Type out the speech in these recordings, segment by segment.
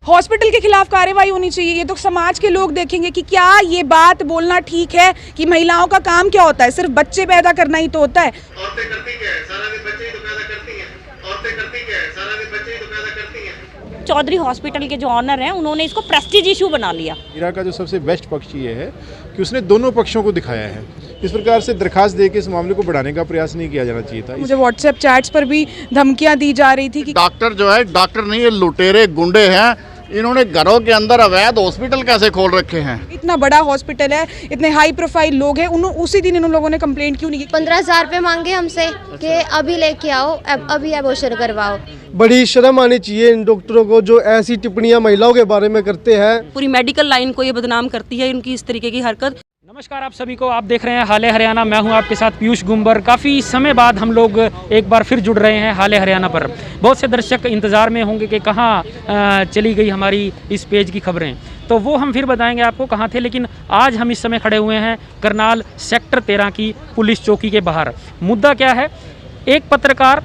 Hospital के खिलाफ कार्रवाई होनी चाहिए। ये तो समाज के लोग देखेंगे कि क्या ये बात बोलना ठीक है कि महिलाओं का काम क्या होता है, सिर्फ बच्चे पैदा करना ही तो होता है। औरतें करती क्या है, सारा दिन बच्चे ही तो पैदा करती हैं। औरतें करती क्या है, सारा दिन बच्चे ही तो पैदा करती हैं। चौधरी हॉस्पिटल के जो ऑनर हैं उन्होंने इसको प्रेस्टीज इशू बना लिया। मीरा का जो सबसे बेस्ट पक्ष ये है कि उसने दोनों पक्षों को दिखाया है। इस प्रकार से दरखास्त दे के इस मामले को बढ़ाने का प्रयास नहीं किया जाना चाहिए था। मुझे व्हाट्सएप चैट्स पर भी धमकियां दी जा रही थी कि डॉक्टर जो है डॉक्टर नहीं, ये लुटेरे गुंडे हैं। इन्होंने घरों के अंदर अवैध हॉस्पिटल कैसे खोल रखे हैं। इतना बड़ा हॉस्पिटल है, इतने हाई प्रोफाइल लोग हैं, उसी दिन इन लोगों ने कंप्लेंट क्यों नहीं की? 15,000 रुपये मांगे हमसे कि अभी लेके आओ, अभी एबॉर्शन करवाओ। बड़ी शर्म आनी चाहिए इन डॉक्टरों को जो ऐसी टिप्पणियां महिलाओं के बारे में करते हैं। पूरी मेडिकल लाइन को ये बदनाम करती है इनकी इस तरीके की हरकत। नमस्कार आप सभी को, आप देख रहे हैं हाले हरियाणा। मैं हूं आपके साथ पीयूष गुंबर। काफ़ी समय बाद हम लोग एक बार फिर जुड़ रहे हैं हाले हरियाणा पर। बहुत से दर्शक इंतज़ार में होंगे कि कहां चली गई हमारी इस पेज की खबरें, तो वो हम फिर बताएंगे आपको कहां थे। लेकिन आज हम इस समय खड़े हुए हैं करनाल सेक्टर 13 की पुलिस चौकी के बाहर। मुद्दा क्या है? एक पत्रकार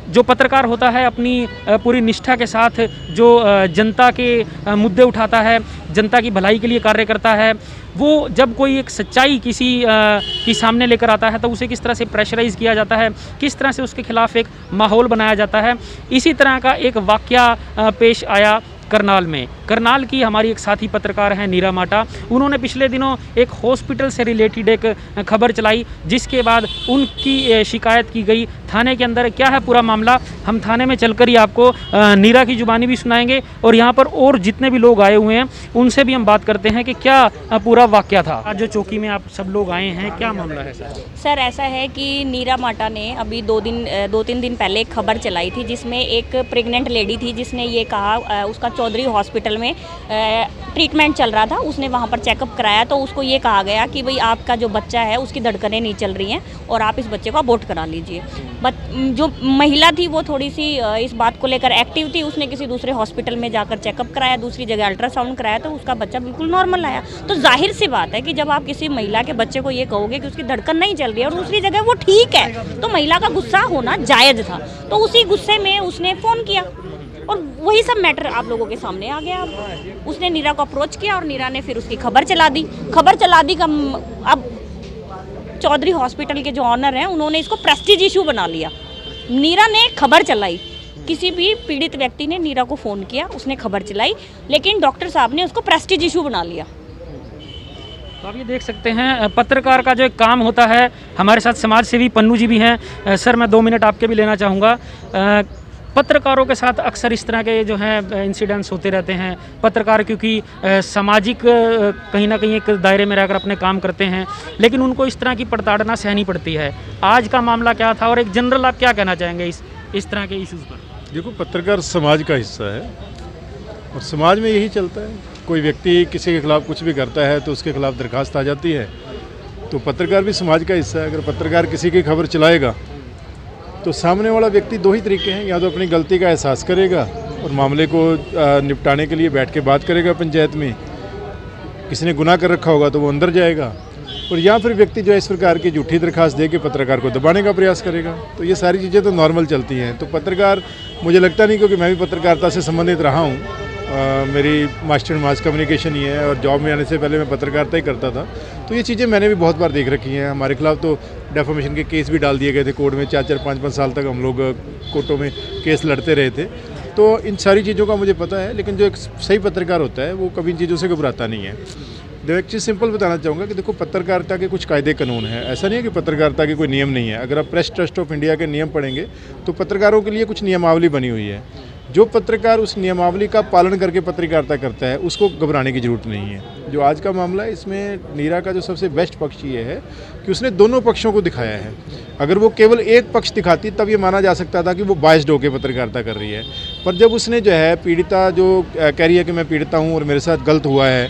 जो पत्रकार होता है अपनी पूरी निष्ठा के साथ जो जनता के मुद्दे उठाता है, जनता की भलाई के लिए कार्य करता है, वो जब कोई एक सच्चाई किसी की सामने लेकर आता है तो उसे किस तरह से प्रेशराइज़ किया जाता है, किस तरह से उसके खिलाफ एक माहौल बनाया जाता है। इसी तरह का एक वाकया पेश आया करनाल में। करनाल की हमारी एक साथी पत्रकार हैं नीरा माटा। उन्होंने पिछले दिनों एक हॉस्पिटल से रिलेटेड एक खबर चलाई, जिसके बाद उनकी शिकायत की गई थाने के अंदर। क्या है पूरा मामला, हम थाने में चलकर ही आपको नीरा की जुबानी भी सुनाएंगे और यहाँ पर और जितने भी लोग आए हुए हैं उनसे भी हम बात करते हैं कि क्या पूरा वाकया था। आज जो चौकी में आप सब लोग आए हैं, क्या मामला है सर? सर ऐसा है कि नीरा माटा ने अभी 2-3 दिन पहले एक खबर चलाई थी जिसमें एक प्रेग्नेंट लेडी थी जिसने ये कहा, उसका चौधरी हॉस्पिटल में ट्रीटमेंट चल रहा था, उसने वहाँ पर चेकअप कराया तो उसको ये कहा गया कि भाई आपका जो बच्चा है उसकी धड़कनें नहीं चल रही हैं और आप इस बच्चे को अबॉर्ट करा लीजिए। जो महिला थी वो थोड़ी सी इस बात को लेकर एक्टिव थी, उसने किसी दूसरे हॉस्पिटल में जाकर चेकअप कराया, दूसरी जगह अल्ट्रासाउंड कराया तो उसका बच्चा बिल्कुल नॉर्मल आया। तो जाहिर सी बात है कि जब आप किसी महिला के बच्चे को ये कहोगे कि उसकी धड़कन नहीं चल रही है और दूसरी जगह वो ठीक है, तो महिला का गुस्सा होना जायज़ था। तो उसी गुस्से में उसने फ़ोन किया और वही सब मैटर आप लोगों के सामने आ गया। उसने नीरा को अप्रोच किया और नीरा ने फिर उसकी खबर चला दी अब चौधरी हॉस्पिटल के जो ऑनर हैं उन्होंने इसको प्रेस्टीज इशू बना लिया। नीरा ने खबर चलाई, किसी भी पीड़ित व्यक्ति ने नीरा को फ़ोन किया, उसने खबर चलाई, लेकिन डॉक्टर साहब ने उसको प्रेस्टीज इशू बना लिया। तो आप ये देख सकते हैं पत्रकार का जो एक काम होता है। हमारे साथ समाज सेवी पन्नू जी भी हैं। सर मैं 2 मिनट आपके भी लेना चाहूँगा। पत्रकारों के साथ अक्सर इस तरह के जो हैं इंसिडेंट्स होते रहते हैं। पत्रकार क्योंकि सामाजिक कहीं ना कहीं एक दायरे में रहकर अपने काम करते हैं, लेकिन उनको इस तरह की प्रताड़ना सहनी पड़ती है। आज का मामला क्या था और एक जनरल आप क्या कहना चाहेंगे इस तरह के इश्यूज़ पर? देखो, पत्रकार समाज का हिस्सा है और समाज में यही चलता है। कोई व्यक्ति किसी के खिलाफ कुछ भी करता है तो उसके खिलाफ दरखास्त आ जाती है। तो पत्रकार भी समाज का हिस्सा है। अगर पत्रकार किसी की खबर चलाएगा तो सामने वाला व्यक्ति 2 ही तरीके हैं, या तो अपनी गलती का एहसास करेगा और मामले को निपटाने के लिए बैठ के बात करेगा पंचायत में, किसी ने गुनाह कर रखा होगा तो वो अंदर जाएगा, और या फिर व्यक्ति जो है इस प्रकार की झूठी दरखास्त दे के पत्रकार को दबाने का प्रयास करेगा। तो ये सारी चीज़ें तो नॉर्मल चलती हैं। तो पत्रकार, मुझे लगता नहीं, क्योंकि मैं भी पत्रकारिता से संबंधित रहा हूँ, मेरी मास्टर इन मास कम्युनिकेशन ही है और जॉब में आने से पहले मैं पत्रकारिता ही करता था। तो ये चीज़ें मैंने भी बहुत बार देख रखी हैं। हमारे खिलाफ तो डेफामेशन के केस भी डाल दिए गए थे कोर्ट में। 4-4, 5-5 साल तक हम लोग कोर्टों में केस लड़ते रहे थे। तो इन सारी चीज़ों का मुझे पता है, लेकिन जो एक सही पत्रकार होता है वो कभी इन चीज़ों से घबराता नहीं है। देखो, एक चीज़ सिंपल बताना चाहूँगा कि देखो, पत्रकारिता के कुछ कायदे कानून हैं। ऐसा नहीं है कि पत्रकारिता के कोई नियम नहीं है। अगर आप प्रेस ट्रस्ट ऑफ इंडिया के नियम पढ़ेंगे तो पत्रकारों के लिए कुछ नियमावली बनी हुई है। जो पत्रकार उस नियमावली का पालन करके पत्रकारिता करता है उसको घबराने की ज़रूरत नहीं है। जो आज का मामला है, इसमें नीरा का जो सबसे बेस्ट पक्ष ये है कि उसने दोनों पक्षों को दिखाया है। अगर वो केवल एक पक्ष दिखाती तब ये माना जा सकता था कि वो बायस्ड होकर पत्रकारिता कर रही है। पर जब उसने जो है पीड़िता जो कह रही है कि मैं पीड़िता हूँ और मेरे साथ गलत हुआ है,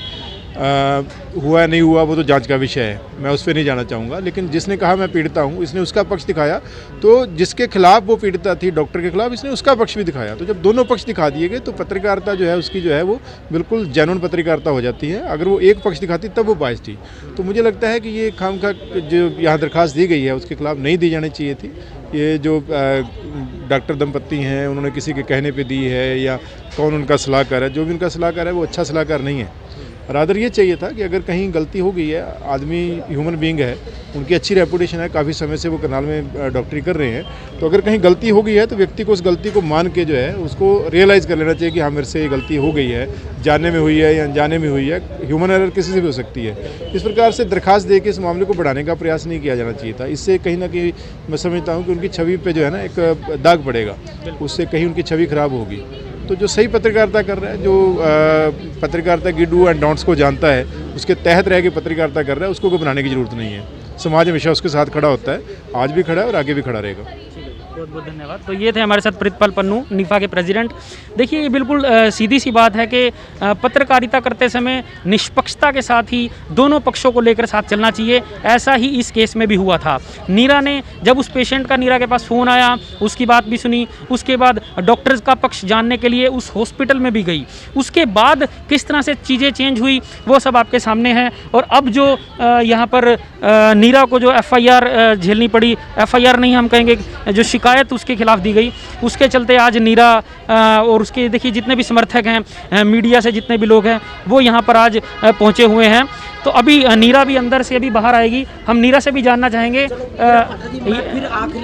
हुआ नहीं हुआ वो तो जांच का विषय है, मैं उस पर नहीं जाना चाहूँगा, लेकिन जिसने कहा मैं पीड़िता हूँ इसने उसका पक्ष दिखाया। तो जिसके खिलाफ वो पीड़िता थी, डॉक्टर के खिलाफ, इसने उसका पक्ष भी दिखाया। तो जब दोनों पक्ष दिखा दिए गए तो पत्रकारिता जो है उसकी जो है वो बिल्कुल जेन्युइन पत्रकारिता हो जाती है। अगर वो एक पक्ष दिखाती तब वो बायस्ड थी। तो मुझे लगता है कि ये खामखा जो यहाँ दरखास्त दी गई है उसके खिलाफ नहीं दी जानी चाहिए थी। ये जो डॉक्टर दंपत्ति हैं, उन्होंने किसी के कहने पे दी है या कौन उनका सलाहकार है, जो भी उनका सलाहकार है वो अच्छा सलाहकार नहीं है। रादर ये चाहिए था कि अगर कहीं गलती हो गई है, आदमी ह्यूमन बीइंग है, उनकी अच्छी रेपुटेशन है, काफ़ी समय से वो करनाल में डॉक्टरी कर रहे हैं, तो अगर कहीं गलती हो गई है तो व्यक्ति को उस गलती को मान के जो है उसको रियलाइज़ कर लेना चाहिए कि हाँ मेरे से ये गलती हो गई है, जानने में हुई है या अनजाने में हुई है। ह्यूमन एरर किसी से भी हो सकती है। इस प्रकार से दरखास्त दे के इस मामले को बढ़ाने का प्रयास नहीं किया जाना चाहिए था। इससे कहीं ना कहीं मैं समझता हूँ कि उनकी छवि पे जो है ना एक दाग पड़ेगा, उससे कहीं उनकी छवि खराब होगी। तो जो सही पत्रकारिता कर रहा है, जो पत्रकारिता की डू एंड डोंट्स को जानता है, उसके तहत रह के पत्रकारिता कर रहा है, उसको बनाने की ज़रूरत नहीं है। समाज हमेशा उसके साथ खड़ा होता है, आज भी खड़ा है और आगे भी खड़ा रहेगा। बहुत बहुत धन्यवाद। तो ये थे हमारे साथ प्रितपाल पन्नू, निफा के प्रेसिडेंट। देखिए ये बिल्कुल सीधी सी बात है कि पत्रकारिता करते समय निष्पक्षता के साथ ही दोनों पक्षों को लेकर साथ चलना चाहिए। ऐसा ही इस केस में भी हुआ था। नीरा ने जब उस पेशेंट का नीरा के पास फ़ोन आया, उसकी बात भी सुनी, उसके बाद डॉक्टर्स का पक्ष जानने के लिए उस हॉस्पिटल में भी गई। उसके बाद किस तरह से चीज़ें चेंज हुई वो सब आपके सामने है। और अब जो यहाँ पर नीरा को जो FIR झेलनी पड़ी, FIR नहीं हम कहेंगे, जो शिकायत उसके खिलाफ दी गई, उसके चलते आज नीरा और उसके देखिए जितने भी समर्थक हैं, मीडिया से जितने भी लोग हैं, वो यहाँ पर आज पहुँचे हुए हैं। तो अभी नीरा भी अंदर से अभी बाहर आएगी। हम नीरा से भी जानना चाहेंगे।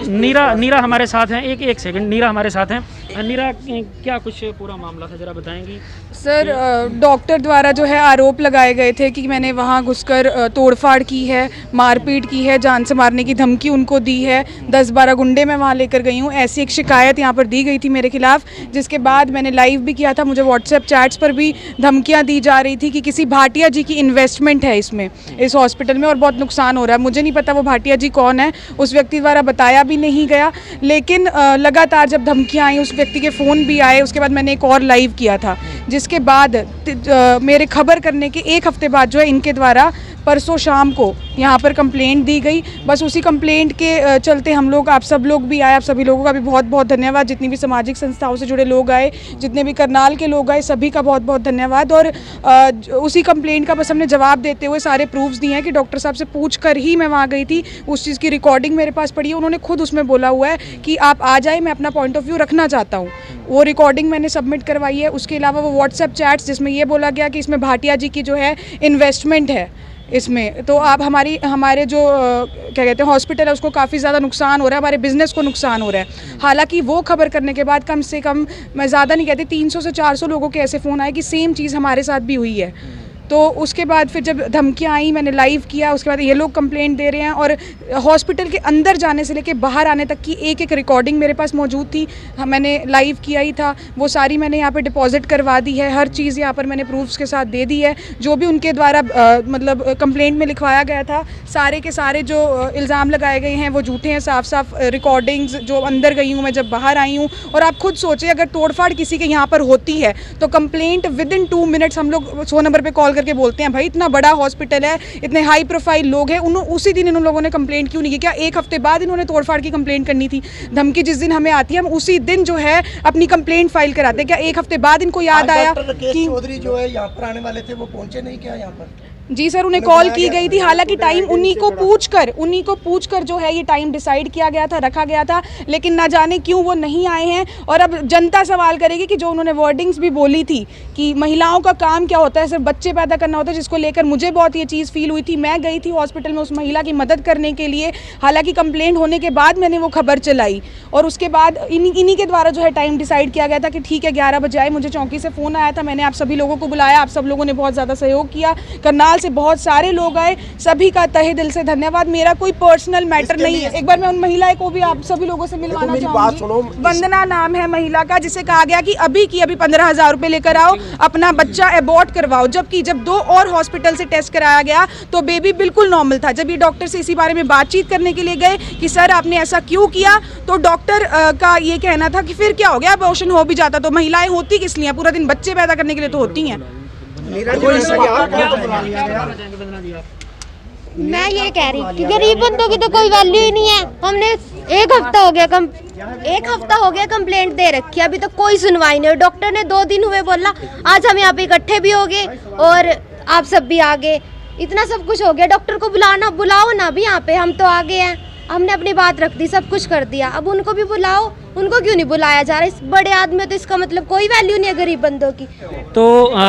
नीरा हमारे साथ हैं। एक सेकंड, नीरा हमारे साथ हैं। नीरा, क्या कुछ पूरा मामला था, जरा बताएंगी? सर, डॉक्टर द्वारा जो है आरोप लगाए गए थे कि मैंने वहाँ घुसकर तोड़फाड़ की है, मारपीट की है, जान से मारने की धमकी उनको दी है, 10-12 गुंडे मैं वहाँ लेकर गई हूँ, ऐसी एक शिकायत यहाँ पर दी गई थी मेरे खिलाफ। जिसके बाद मैंने लाइव भी किया था, मुझे व्हाट्सएप चैट्स पर भी धमकियाँ दी जा रही थी कि किसी भाटिया जी की इन्वेस्टमेंट है इसमें, इस हॉस्पिटल में, और बहुत नुकसान हो रहा है। मुझे नहीं पता वो भाटिया जी कौन है, उस व्यक्ति द्वारा बताया भी नहीं गया। लेकिन लगातार जब धमकियाँ आई, उस व्यक्ति के फ़ोन भी आए, उसके बाद मैंने एक और लाइव किया था, जिसके बाद मेरे खबर करने के 1 हफ्ते बाद जो है इनके द्वारा परसों शाम को यहाँ पर कंप्लेंट दी गई। बस उसी कंप्लेंट के चलते हम लोग, आप सब लोग भी आए, आप सभी लोगों का भी बहुत बहुत धन्यवाद। जितनी भी सामाजिक संस्थाओं से जुड़े लोग आए, जितने भी करनाल के लोग आए, सभी का बहुत बहुत धन्यवाद। और उसी कंप्लेंट का बस हमने जवाब देते हुए सारे प्रूफ्स दिए हैं कि डॉक्टर साहब से पूछ कर ही मैं वहाँ गई थी। उस चीज़ की रिकॉर्डिंग मेरे पास पड़ी है, उन्होंने खुद उसमें बोला हुआ है कि आप आ जाए, मैं अपना पॉइंट ऑफ व्यू रखना चाहता हूँ। वो रिकॉर्डिंग मैंने सबमिट करवाई है। उसके अलावा वो व्हाट्सएप चैट्स जिसमें ये बोला गया कि इसमें भाटिया जी की जो है इन्वेस्टमेंट है इसमें, तो आप हमारे जो क्या कहते हैं हॉस्पिटल है उसको काफ़ी ज़्यादा नुकसान हो रहा है, हमारे बिज़नेस को नुकसान हो रहा है। हालांकि वो खबर करने के बाद कम से कम, मैं ज़्यादा नहीं कहती, 300 से 400 लोगों के ऐसे फ़ोन आए कि सेम चीज़ हमारे साथ भी हुई है। तो उसके बाद फिर जब धमकियाँ आई, मैंने लाइव किया, उसके बाद ये लोग कंप्लेंट दे रहे हैं। और हॉस्पिटल के अंदर जाने से लेके बाहर आने तक की एक एक रिकॉर्डिंग मेरे पास मौजूद थी। मैंने लाइव किया ही था, वो सारी मैंने यहाँ पे डिपॉजिट करवा दी है। हर चीज़ यहाँ पर मैंने प्रूफ्स के साथ दे दी है। जो भी उनके द्वारा मतलब कंप्लेंट में लिखवाया गया था, सारे के सारे जो इल्ज़ाम लगाए गए हैं वो झूठे हैं। साफ साफ रिकॉर्डिंग्स जो अंदर गई हूँ मैं, जब बाहर आई हूँ। और आप खुद सोचें, अगर तोड़फाड़ किसी के यहाँ पर होती है तो कंप्लेंट विदिन 2 मिनट्स हम लोग 100 नंबर पर कॉल करके बोलते हैं, भाई इतना बड़ा हॉस्पिटल है, इतने हाई प्रोफाइल लोग हैं, उसी दिन इन लोगों ने कंप्लेंट क्यों नहीं की? क्या 1 हफ्ते बाद इन्होंने तोड़फाड़ की कंप्लेंट करनी थी? धमकी जिस दिन हमें आती है, हम उसी दिन जो है अपनी कंप्लेंट फाइल कराते हैं। क्या 1 हफ्ते बाद इनको याद आया कि चौधरी जो है यहाँ पर आने वाले थे, वो पहुंचे नहीं क्या यहाँ पर? जी सर, उन्हें कॉल की गई थी। हालांकि टाइम उन्हीं को पूछकर जो है ये टाइम डिसाइड किया गया था, रखा गया था, लेकिन ना जाने क्यों वो नहीं आए हैं। और अब जनता सवाल करेगी कि जो उन्होंने वर्डिंग्स भी बोली थी कि महिलाओं का काम क्या होता है, सिर्फ बच्चे पैदा करना होता है, जिसको लेकर मुझे बहुत ये चीज़ फील हुई थी। मैं गई थी हॉस्पिटल में उस महिला की मदद करने के लिए। हालांकि कंप्लेंट होने के बाद मैंने वो खबर चलाई, और उसके बाद इन्हीं के द्वारा जो है टाइम डिसाइड किया गया था कि ठीक है 11 बजे आए। मुझे चौकी से फ़ोन आया था, मैंने आप सभी लोगों को बुलाया, आप सब लोगों ने बहुत ज़्यादा सहयोग किया। करनाल से बहुत सारे लोग आए, सभी का तहे दिल से धन्यवाद। मेरा कोई पर्सनल मैटर नहीं है। एक बार मैं उन महिला को भी आप सभी लोगों से मिलवाना चाहूंगी। वंदना नाम है महिला का, जिसे कहा गया कि अभी 15,000 रुपए लेकर आओ, अपना बच्चा एबॉर्ट करवाओ। जबकि जब 2 और हॉस्पिटल से टेस्ट कराया गया तो बेबी बिल्कुल नॉर्मल था। जब ये डॉक्टर से इसी बारे में बातचीत करने के लिए गए कि सर आपने ऐसा क्यों किया, तो डॉक्टर का ये कहना था कि फिर क्या हो गया, अबॉर्शन हो भी जाता तो महिलाएं होती किस लिए, पूरा दिन बच्चे पैदा करने के लिए तो होती हैं। मैं ये कह रही कि गरीब बंदों की तो कोई वैल्यू ही नहीं है। हमने 1 हफ्ता हो गया कंप्लेंट दे रखी है, अभी तक कोई सुनवाई नहीं। डॉक्टर ने 2 दिन हुए बोला, आज हम यहाँ पे इकट्ठे भी हो गए और आप सब भी आ गए, इतना सब कुछ हो गया। डॉक्टर को बुलाओ ना भी यहाँ पे, हम तो आ गए हैं। हमने अपनी बात रख दी, सब कुछ कर दिया, अब उनको भी बुलाओ, उनको क्यों नहीं बुलाया जा रहा? इस बड़े आदमी तो इसका मतलब कोई वैल्यू नहीं है गरीब बंदों की। तो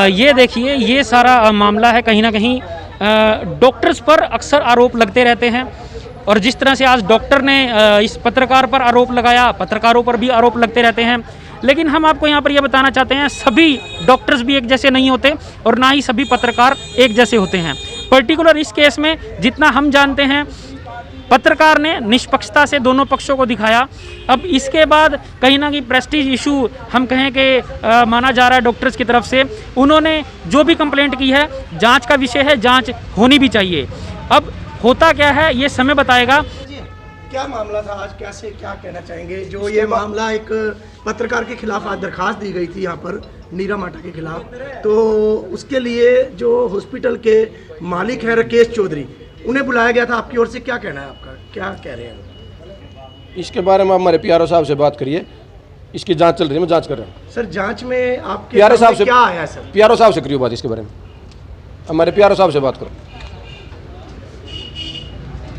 ये देखिए, ये सारा मामला है, कहीं ना कहीं डॉक्टर्स पर अक्सर आरोप लगते रहते हैं, और जिस तरह से आज डॉक्टर ने इस पत्रकार पर आरोप लगाया, पत्रकारों पर भी आरोप लगते रहते हैं। लेकिन हम आपको यहाँ पर यह बताना चाहते हैं, सभी डॉक्टर्स भी एक जैसे नहीं होते और ना ही सभी पत्रकार एक जैसे होते हैं। पर्टिकुलर इस केस में जितना हम जानते हैं, पत्रकार ने निष्पक्षता से दोनों पक्षों को दिखाया। अब इसके बाद कहीं ना कहीं प्रेस्टीज इशू हम कहें कि माना जा रहा है डॉक्टर्स की तरफ से। उन्होंने जो भी कंप्लेंट की है, जांच का विषय है, जांच होनी भी चाहिए। अब होता क्या है ये समय बताएगा। क्या मामला था आज, कैसे क्या कहना चाहेंगे? जो ये मामला एक पत्रकार के खिलाफ आज दरखास्त दी गई थी यहाँ पर नीरा माटा के खिलाफ, तो उसके लिए जो हॉस्पिटल के मालिक हैं राकेश चौधरी, उन्हें बुलाया गया था, आपकी ओर से क्या कहना है आपका, क्या कह रहे हैं? इसके बारे में आप हमारे पीआरओ साहब से बात करिए, इसकी जांच चल रही है, मैं जांच कर रहा हूँ। सर जांच में आपके पीआरओ साहब से क्या आया? सर पीआरओ साहब से करिए बात इसके बारे में, हमारे पीआरओ साहब से बात करो।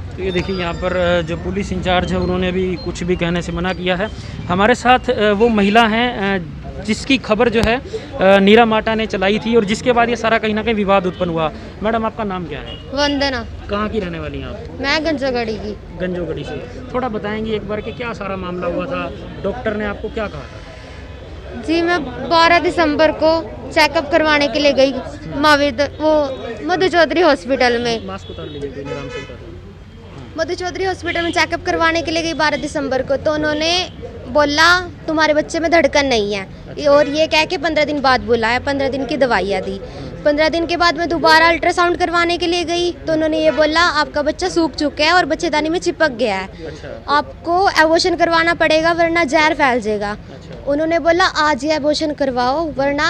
तो ये देखिए, यहाँ पर जो पुलिस इंचार्ज है उन्होंने भी कुछ भी कहने से मना किया है। हमारे साथ वो महिला हैं जिसकी खबर जो है नीरा माटा ने चलाई थी, और जिसके बाद ये सारा कहीं ना कहीं विवाद उत्पन्न हुआ। मैडम, आपका नाम क्या है? वंदना। कहाँ की रहने वाली हैं आप? मैं गंजोगढ़ी की। गंजोगढ़ी से। थोड़ा बताएंगे एक बार कि क्या सारा मामला हुआ था, डॉक्टर ने आपको क्या कहा था? जी, मैं 12 दिसंबर को चेकअप करवाने के लिए गई मधु चौधरी हॉस्पिटल में। मास्क उतार लीजिए, कोई आराम से उतार। मधु चौधरी हॉस्पिटल में चेकअप करवाने के लिए गई 12 दिसंबर को, तो उन्होंने बोला तुम्हारे बच्चे में धड़कन नहीं है, और ये कह के 15 दिन बाद बुलाया, 15 दिन की दवाइयाँ दी। 15 दिन के बाद मैं दोबारा अल्ट्रासाउंड करवाने के लिए गई, तो उन्होंने ये बोला आपका बच्चा सूख चुका है और बच्चेदानी में चिपक गया है, आपको एबॉर्शन करवाना पड़ेगा वरना जहर फैल जाएगा। उन्होंने बोला आज ही एबॉर्शन करवाओ वरना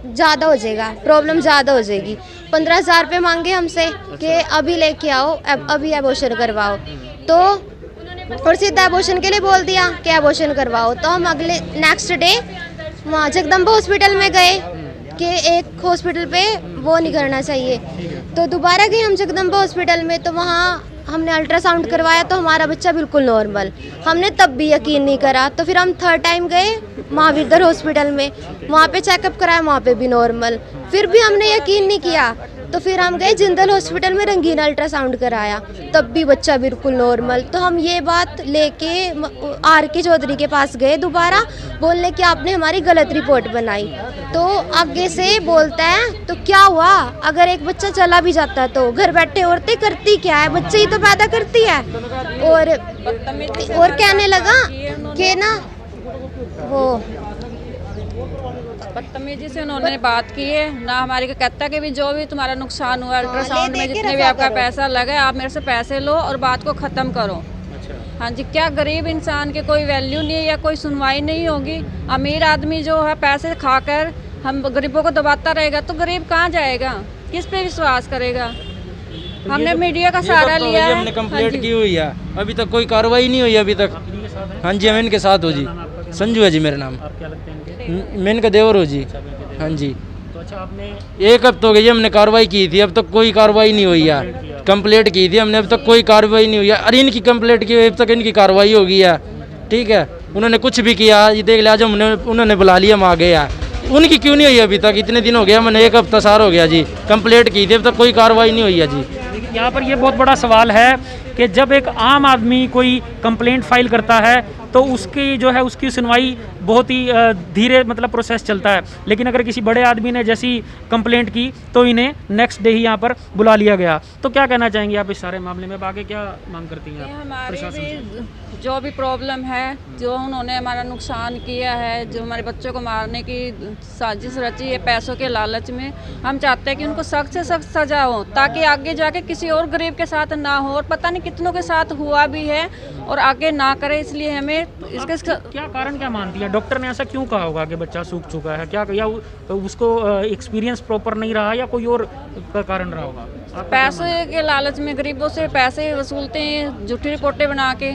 ज़्यादा हो जाएगा, प्रॉब्लम ज़्यादा हो जाएगी। 15,000 रुपये मांगे हमसे कि अभी लेके आओ, अभी एबॉर्शन करवाओ, तो और सीधा एबॉर्शन के लिए बोल दिया कि एबॉर्शन करवाओ। तो हम अगले नेक्स्ट डे वहाँ जगदम्बा हॉस्पिटल में गए कि एक हॉस्पिटल पे वो नहीं करना चाहिए, तो दोबारा गए हम जगदम्बा हॉस्पिटल में, तो वहाँ हमने अल्ट्रासाउंड करवाया तो हमारा बच्चा बिल्कुल नॉर्मल। हमने तब भी यकीन नहीं करा, तो फिर हम थर्ड टाइम गए महावीर हॉस्पिटल में, वहाँ पे चेकअप कराया, वहाँ पे भी नॉर्मल। फिर भी हमने यकीन नहीं किया, तो फिर हम गए जिंदल हॉस्पिटल में, रंगीन अल्ट्रासाउंड कराया, तब भी बच्चा बिल्कुल नॉर्मल। तो हम ये बात लेके RK चौधरी के पास गए दोबारा, बोलने कि आपने हमारी गलत रिपोर्ट बनाई। तो आगे से बोलता है तो क्या हुआ, अगर एक बच्चा चला भी जाता तो घर बैठे औरतें करती क्या है, बच्चे ही तो पैदा करती है। और कहने लगा कि ना वो बदतमीजी से उन्होंने बात की है ना, हमारी को कहता है कि भी जो भी तुम्हारा नुकसान हुआ अल्ट्रासाउंड में, जितने भी आपका पैसा लगा आप मेरे से पैसे लो और बात को ख़त्म करो। हाँ जी, क्या गरीब इंसान के कोई वैल्यू नहीं है या कोई सुनवाई नहीं होगी? अमीर आदमी जो है पैसे खाकर हम गरीबों को दबाता रहेगा तो गरीब कहाँ जाएगा, किस पे विश्वास करेगा? हमने मीडिया का सहारा लिया है, हमने कंप्लेंट की हुई है, अभी तक कोई कार्रवाई नहीं हुई अभी तक। हाँ जी, हम इनके साथ हो जी, संजू है जी मेरा नाम, मैं इनका देवर हो जी। हाँ जी, तो अच्छा, आपने 1 हफ्ता हो गया हमने कार्रवाई की थी, अब तक कोई कार्रवाई नहीं हुई है। कंप्लेंट की थी हमने, अब तक कोई कार्रवाई नहीं हुई है। अरे इनकी कंप्लेंट की अब तक इनकी कार्रवाई हो गई है, ठीक है। उन्होंने कुछ भी किया, ये देख लिया, जब उन्होंने बुला लिया हम आ गए हैं, उनकी क्यों नहीं हुई अभी तक? इतने दिन हो गया, मैंने 1 हफ्ता सार हो गया जी, कंप्लेंट की थी, अब तक कोई कार्रवाई नहीं हुई है जी। यहाँ पर ये बहुत बड़ा सवाल है कि जब एक आम आदमी कोई कंप्लेंट फाइल करता है तो उसकी जो है उसकी सुनवाई बहुत ही धीरे मतलब प्रोसेस चलता है, लेकिन अगर किसी बड़े आदमी ने जैसी कंप्लेंट की तो इन्हें नेक्स्ट डे ही यहाँ पर बुला लिया गया। तो क्या कहना चाहेंगे आप इस सारे मामले में, आगे क्या मांग करती हैं आप प्रशासन से? जो भी प्रॉब्लम है, जो उन्होंने हमारा नुकसान किया है, जो हमारे बच्चों को मारने की साजिश रची है पैसों के लालच में, हम चाहते हैं कि उनको सख्त से सख्त सजा हो ताकि आगे जाके किसी और गरीब के साथ ना हो, और पता नहीं कितनों के साथ हुआ भी है और आगे ना करे। इसलिए हमें इसके क्या कारण क्या मानती है? डॉक्टर ने ऐसा क्यों कहा होगा कि बच्चा सूख चुका है? क्या या उसको एक्सपीरियंस प्रॉपर नहीं रहा या कोई और कारण रहा होगा? पैसे के लालच में गरीबों से पैसे वसूलते हैं, झूठी रिपोर्टें बना के,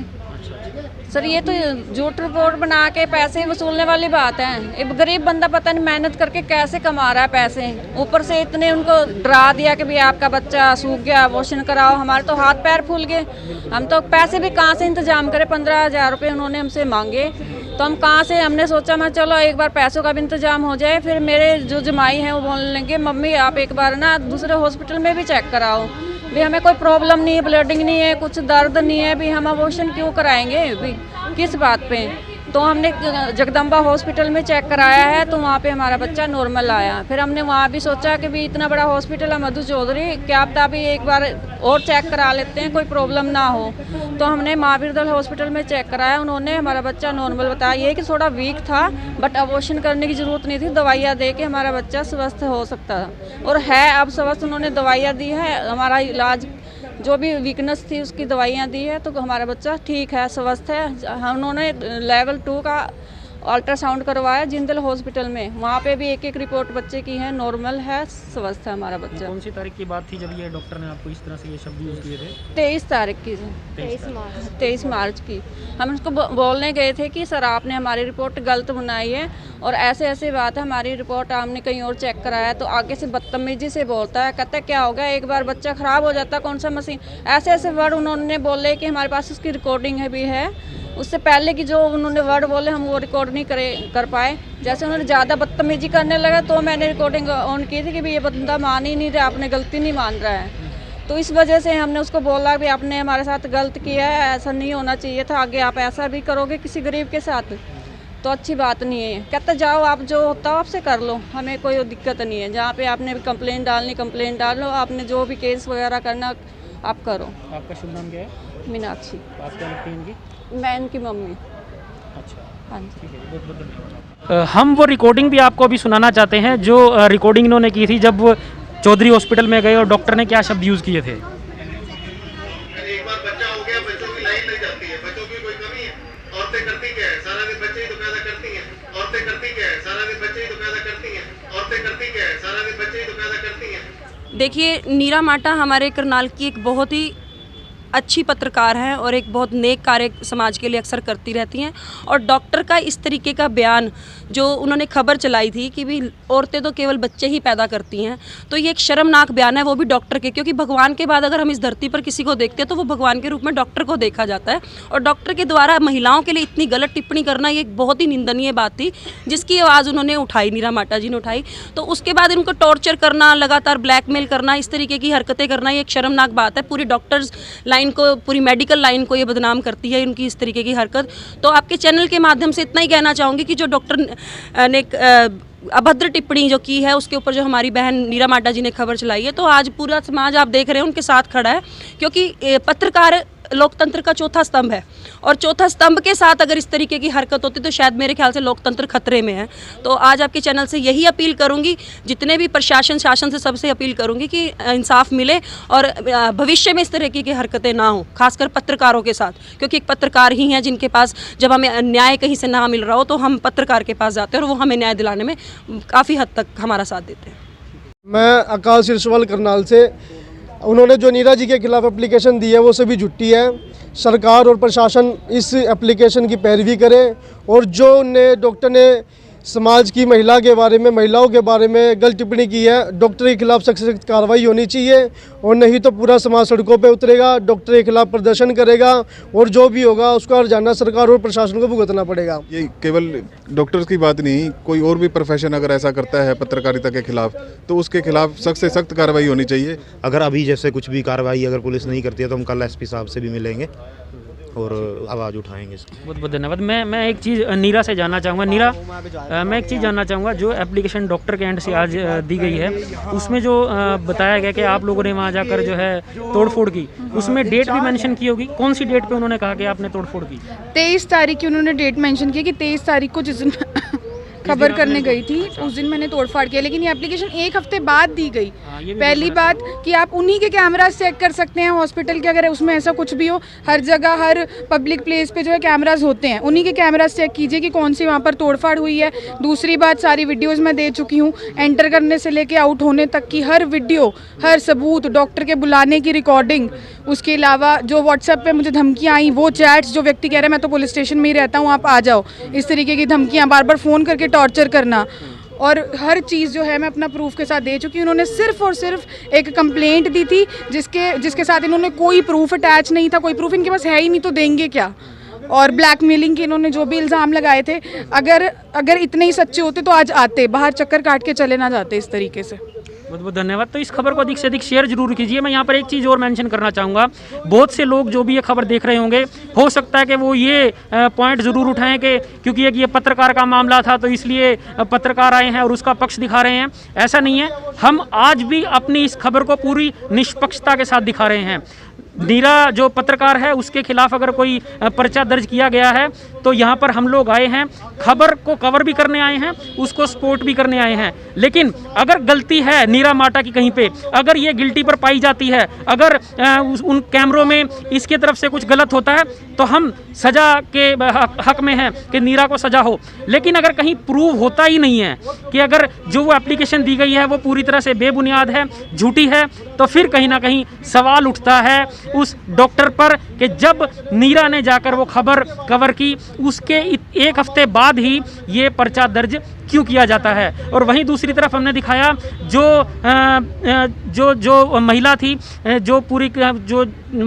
सर ये तो झूठ रिपोर्ट बना के पैसे वसूलने वाली बात है। एक गरीब बंदा पता नहीं मेहनत करके कैसे कमा रहा है पैसे, ऊपर से इतने उनको डरा दिया कि भाई आपका बच्चा सूख गया, अबॉर्शन कराओ। हमारे तो हाथ पैर फूल गए, हम तो पैसे भी कहाँ से इंतजाम करें। 15,000 रुपये उन्होंने हमसे मांगे, तो हम कहाँ से, हमने सोचा मैं चलो एक बार पैसों का भी इंतजाम हो जाए। फिर मेरे जो जमाई हैं वो बोलने लगे मम्मी आप एक बार ना दूसरे हॉस्पिटल में भी चेक कराओ, भी हमें कोई प्रॉब्लम नहीं है, ब्लीडिंग नहीं है, कुछ दर्द नहीं है, भी हम अबॉर्शन क्यों कराएंगे, भी किस बात पे। तो हमने जगदम्बा हॉस्पिटल में चेक कराया है, तो वहाँ पे हमारा बच्चा नॉर्मल आया। फिर हमने वहाँ भी सोचा कि भी इतना बड़ा हॉस्पिटल है मधु चौधरी, क्या पता भी एक बार और चेक करा लेते हैं, कोई प्रॉब्लम ना हो। तो हमने महावीर दल हॉस्पिटल में चेक कराया, उन्होंने हमारा बच्चा नॉर्मल बताया। ये कि थोड़ा वीक था, बट अबॉर्शन करने की ज़रूरत नहीं थी, दवाइयाँ दे के हमारा बच्चा स्वस्थ हो सकता था और है अब स्वस्थ। उन्होंने दवाइयाँ दी है, हमारा इलाज जो भी वीकनेस थी उसकी दवाइयाँ दी है, तो हमारा बच्चा ठीक है, स्वस्थ है। उन्होंने लेवल 2 का अल्ट्रासाउंड करवाया जिंदल हॉस्पिटल में, वहाँ पे भी एक रिपोर्ट बच्चे की है, नॉर्मल है, स्वस्थ है हमारा बच्चा। कौन सी तारीख की बात थी जब ये डॉक्टर ने आपको इस तरह से ये शब्द यूज़ किए थे? 23 तारीख की, 23 मार्च की। हम उसको बोलने गए थे कि सर आपने हमारी रिपोर्ट गलत बनाई है और ऐसे ऐसे बात है, हमारी रिपोर्ट आपने कहीं और चेक कराया। तो आगे से बदतमीजी से बोलता है, कहता है क्या हो गया, एक बार बच्चा ख़राब हो जाता, कौन सा मशीन, ऐसे ऐसे वर्ड उन्होंने बोले कि हमारे पास उसकी रिकॉर्डिंग है भी है। उससे पहले की जो उन्होंने वर्ड बोले हम वो रिकॉर्ड नहीं कर पाए। जैसे उन्होंने ज़्यादा बदतमीजी करने लगा तो मैंने रिकॉर्डिंग ऑन की थी कि भाई ये बंदा मान ही नहीं रहा, आपने गलती नहीं मान रहा है। तो इस वजह से हमने उसको बोला कि आपने हमारे साथ गलत किया है, ऐसा नहीं होना चाहिए था, आगे आप ऐसा भी करोगे किसी गरीब के साथ तो अच्छी बात नहीं है। कहते जाओ आप जो होता हो आपसे कर लो, हमें कोई दिक्कत नहीं है। जहाँ पे आपने कंप्लेंट डालनी कंप्लेंट डाल लो, आपने जो भी केस वगैरह करना आप करो। आपका शुभ नाम क्या है? मीनाक्षी। आप क्या लगती हैं इनकी? मैं इनकी मम्मी। अच्छा, हाँ जी। बहुत बहुत धन्यवाद। हम वो रिकॉर्डिंग भी आपको अभी सुनाना चाहते हैं जो रिकॉर्डिंग इन्होंने की थी जब चौधरी हॉस्पिटल में गए और डॉक्टर ने क्या शब्द यूज़ किए थे। एक बार बच्चा हो गया, बच्चों की लाइन लग जाती है, बच्चों की कोई कमी है, औरतें करती क्या है, सारा दिन बच्चे ही तो पैदा करती हैं। औरतें करती क्या है, सारा दिन बच्चे ही तो पैदा करती हैं। औरतें करती क्या है, सारा दिन बच्चे ही तो पैदा करती हैं। देखिए, नीरा माटा हमारे करनाल की एक बहुत ही अच्छी पत्रकार हैं और एक बहुत नेक कार्य समाज के लिए अक्सर करती रहती हैं। और डॉक्टर का इस तरीके का बयान जो उन्होंने खबर चलाई थी कि भी औरतें तो केवल बच्चे ही पैदा करती हैं, तो ये एक शर्मनाक बयान है, वो भी डॉक्टर के। क्योंकि भगवान के बाद अगर हम इस धरती पर किसी को देखते हैं तो वो भगवान के रूप में डॉक्टर को देखा जाता है। और डॉक्टर के द्वारा महिलाओं के लिए इतनी गलत टिप्पणी करना ये एक बहुत ही निंदनीय बात थी, जिसकी आवाज़ उन्होंने उठाई, नीरा माटा जी ने उठाई। तो उसके बाद इनको टॉर्चर करना, लगातार ब्लैकमेल करना, इस तरीके की हरकतें करना, ये एक शर्मनाक बात है। पूरी डॉक्टर्स लाइन को, पूरी मेडिकल लाइन को ये बदनाम करती है इनकी इस तरीके की हरकत। तो आपके चैनल के माध्यम से इतना ही कहना चाहूँगी कि जो डॉक्टर ने अभद्र टिप्पणी जो की है उसके ऊपर जो हमारी बहन नीरा माटा जी ने खबर चलाई है, तो आज पूरा समाज आप देख रहे हैं उनके साथ खड़ा है। क्योंकि पत्रकार लोकतंत्र का चौथा स्तंभ है और चौथा स्तंभ के साथ अगर इस तरीके की हरकत होती तो शायद मेरे ख्याल से लोकतंत्र खतरे में है। तो आज आपके चैनल से यही अपील करूंगी, जितने भी प्रशासन शासन से सबसे अपील करूंगी कि इंसाफ मिले और भविष्य में इस तरीके की हरकतें ना हो, खासकर पत्रकारों के साथ। क्योंकि एक पत्रकार ही हैं जिनके पास जब हमें न्याय कहीं से ना मिल रहा हो तो हम पत्रकार के पास जाते हैं और वो हमें न्याय दिलाने में काफ़ी हद तक हमारा साथ देते हैं। मैं आकाश सिरसवाल करनाल से। उन्होंने जो नीरा जी के खिलाफ एप्लीकेशन दी है वो सभी झूठी है। सरकार और प्रशासन इस एप्लीकेशन की पैरवी करे और जो डॉक्टर ने समाज की महिला के बारे में, महिलाओं के बारे में गलत टिप्पणी की है, डॉक्टर के खिलाफ सख्त सख्त कार्रवाई होनी चाहिए। और नहीं तो पूरा समाज सड़कों पे उतरेगा, डॉक्टर के खिलाफ प्रदर्शन करेगा और जो भी होगा उसका हर्जाना सरकार और प्रशासन को भुगतना पड़ेगा। ये केवल डॉक्टर्स की बात नहीं, कोई और भी प्रोफेशन अगर ऐसा करता है पत्रकारिता के खिलाफ तो उसके खिलाफ सख्त से सख्त कार्रवाई होनी चाहिए। अगर अभी जैसे कुछ भी कार्रवाई अगर पुलिस नहीं करती है तो हम कल एसपी साहब से भी मिलेंगे और आवाज़ उठाएंगे इसकी। बहुत बहुत धन्यवाद। मैं एक चीज़ नीरा से जानना चाहूँगा। नीरा, मैं एक चीज़ जानना चाहूँगा, जो एप्लीकेशन डॉक्टर के एंड से आज दी गई है उसमें जो बताया गया कि आप लोगों ने वहाँ जाकर जो है तोड़फोड़ की, उसमें डेट भी मेंशन की होगी। कौन सी डेट पे उन्होंने कहा कि आपने तोड़फोड़ की? 23 तारीख की उन्होंने डेट मेंशन की कि 23 तारीख को जिस दिन खबर करने गई थी, उस दिन मैंने तोड़फाड़ किया, लेकिन ये एप्लीकेशन 1 हफ्ते बाद दी गई। पहली बात कि आप उन्हीं के कैमरास चेक कर सकते हैं हॉस्पिटल के, अगर उसमें ऐसा कुछ भी हो। हर जगह हर पब्लिक प्लेस पे जो है कैमरास होते हैं, उन्हीं के कैमरास चेक कीजिए कि कौन सी वहाँ पर तोड़फाड़ हुई है। दूसरी बात, सारी वीडियोज़ मैं दे चुकी हूँ, एंटर करने से लेके आउट होने तक की हर वीडियो, हर सबूत, डॉक्टर के बुलाने की रिकॉर्डिंग, उसके अलावा जो व्हाट्सएप पे मुझे धमकियाँ आई, वो चैट्स, जो व्यक्ति कह रहे हैं मैं तो पुलिस स्टेशन में ही रहता हूँ, आप आ जाओ, इस तरीके की धमकियाँ, बार बार फ़ोन करके टॉर्चर करना, और हर चीज़ जो है मैं अपना प्रूफ के साथ दे चुकी हूँ। उन्होंने सिर्फ और सिर्फ एक कंप्लेंट दी थी जिसके साथ इन्होंने कोई प्रूफ अटैच नहीं था, कोई प्रूफ इनके पास है ही नहीं, तो देंगे क्या। और ब्लैकमेलिंग के इन्होंने जो भी इल्ज़ाम लगाए थे, अगर इतने ही सच्चे होते तो आज आते, बाहर चक्कर काट के चले ना जाते इस तरीके से। बहुत बहुत धन्यवाद। तो इस खबर को अधिक से अधिक शेयर जरूर कीजिए। मैं यहाँ पर एक चीज़ और मेंशन करना चाहूँगा, बहुत से लोग जो भी ये खबर देख रहे होंगे, हो सकता है कि वो ये पॉइंट ज़रूर उठाएं कि क्योंकि एक ये पत्रकार का मामला था तो इसलिए पत्रकार आए हैं और उसका पक्ष दिखा रहे हैं। ऐसा नहीं है, हम आज भी अपनी इस खबर को पूरी निष्पक्षता के साथ दिखा रहे हैं। नीरा जो पत्रकार है उसके खिलाफ अगर कोई पर्चा दर्ज किया गया है तो यहाँ पर हम लोग आए हैं, खबर को कवर भी करने आए हैं, उसको सपोर्ट भी करने आए हैं। लेकिन अगर गलती है नीरा माटा की कहीं पे, अगर ये गिल्टी पर पाई जाती है, अगर उन कैमरों में इसके तरफ से कुछ गलत होता है तो हम सज़ा के हक में हैं कि नीरा को सज़ा हो। लेकिन अगर कहीं प्रूव होता ही नहीं है कि अगर जो वो एप्लीकेशन दी गई है वो पूरी तरह से बेबुनियाद है, झूठी है, तो फिर कहीं ना कहीं सवाल उठता है उस डॉक्टर पर कि जब नीरा ने जाकर वो खबर कवर की, उसके 1 हफ्ते बाद ही ये पर्चा दर्ज क्यों किया जाता है। और वहीं दूसरी तरफ हमने दिखाया जो महिला थी, जो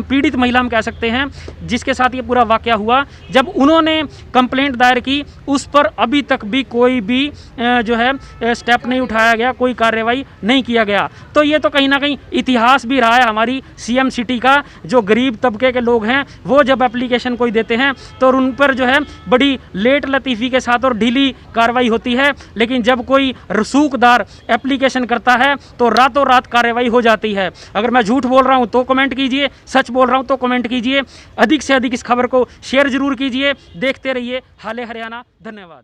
पीड़ित महिला हम कह सकते हैं, जिसके साथ ये पूरा वाकया हुआ, जब उन्होंने कंप्लेंट दायर की उस पर अभी तक भी कोई भी जो है स्टेप नहीं उठाया गया, कोई कार्रवाई नहीं किया गया। तो ये तो कहीं ना कहीं इतिहास भी रहा है हमारी CM सिटी का। जो गरीब तबके के लोग हैं वो जब एप्लीकेशन कोई देते हैं तो उन पर जो है बड़ी लेट लतीफ़ी के साथ और ढीली कार्रवाई होती है, लेकिन जब कोई रसूखदार एप्लीकेशन करता है तो रातों रात कार्रवाई हो जाती है। अगर मैं झूठ बोल रहा हूं तो कमेंट कीजिए, सच बोल रहा हूं तो कमेंट कीजिए। अधिक से अधिक इस खबर को शेयर जरूर कीजिए। देखते रहिए हाले हरियाणा। धन्यवाद।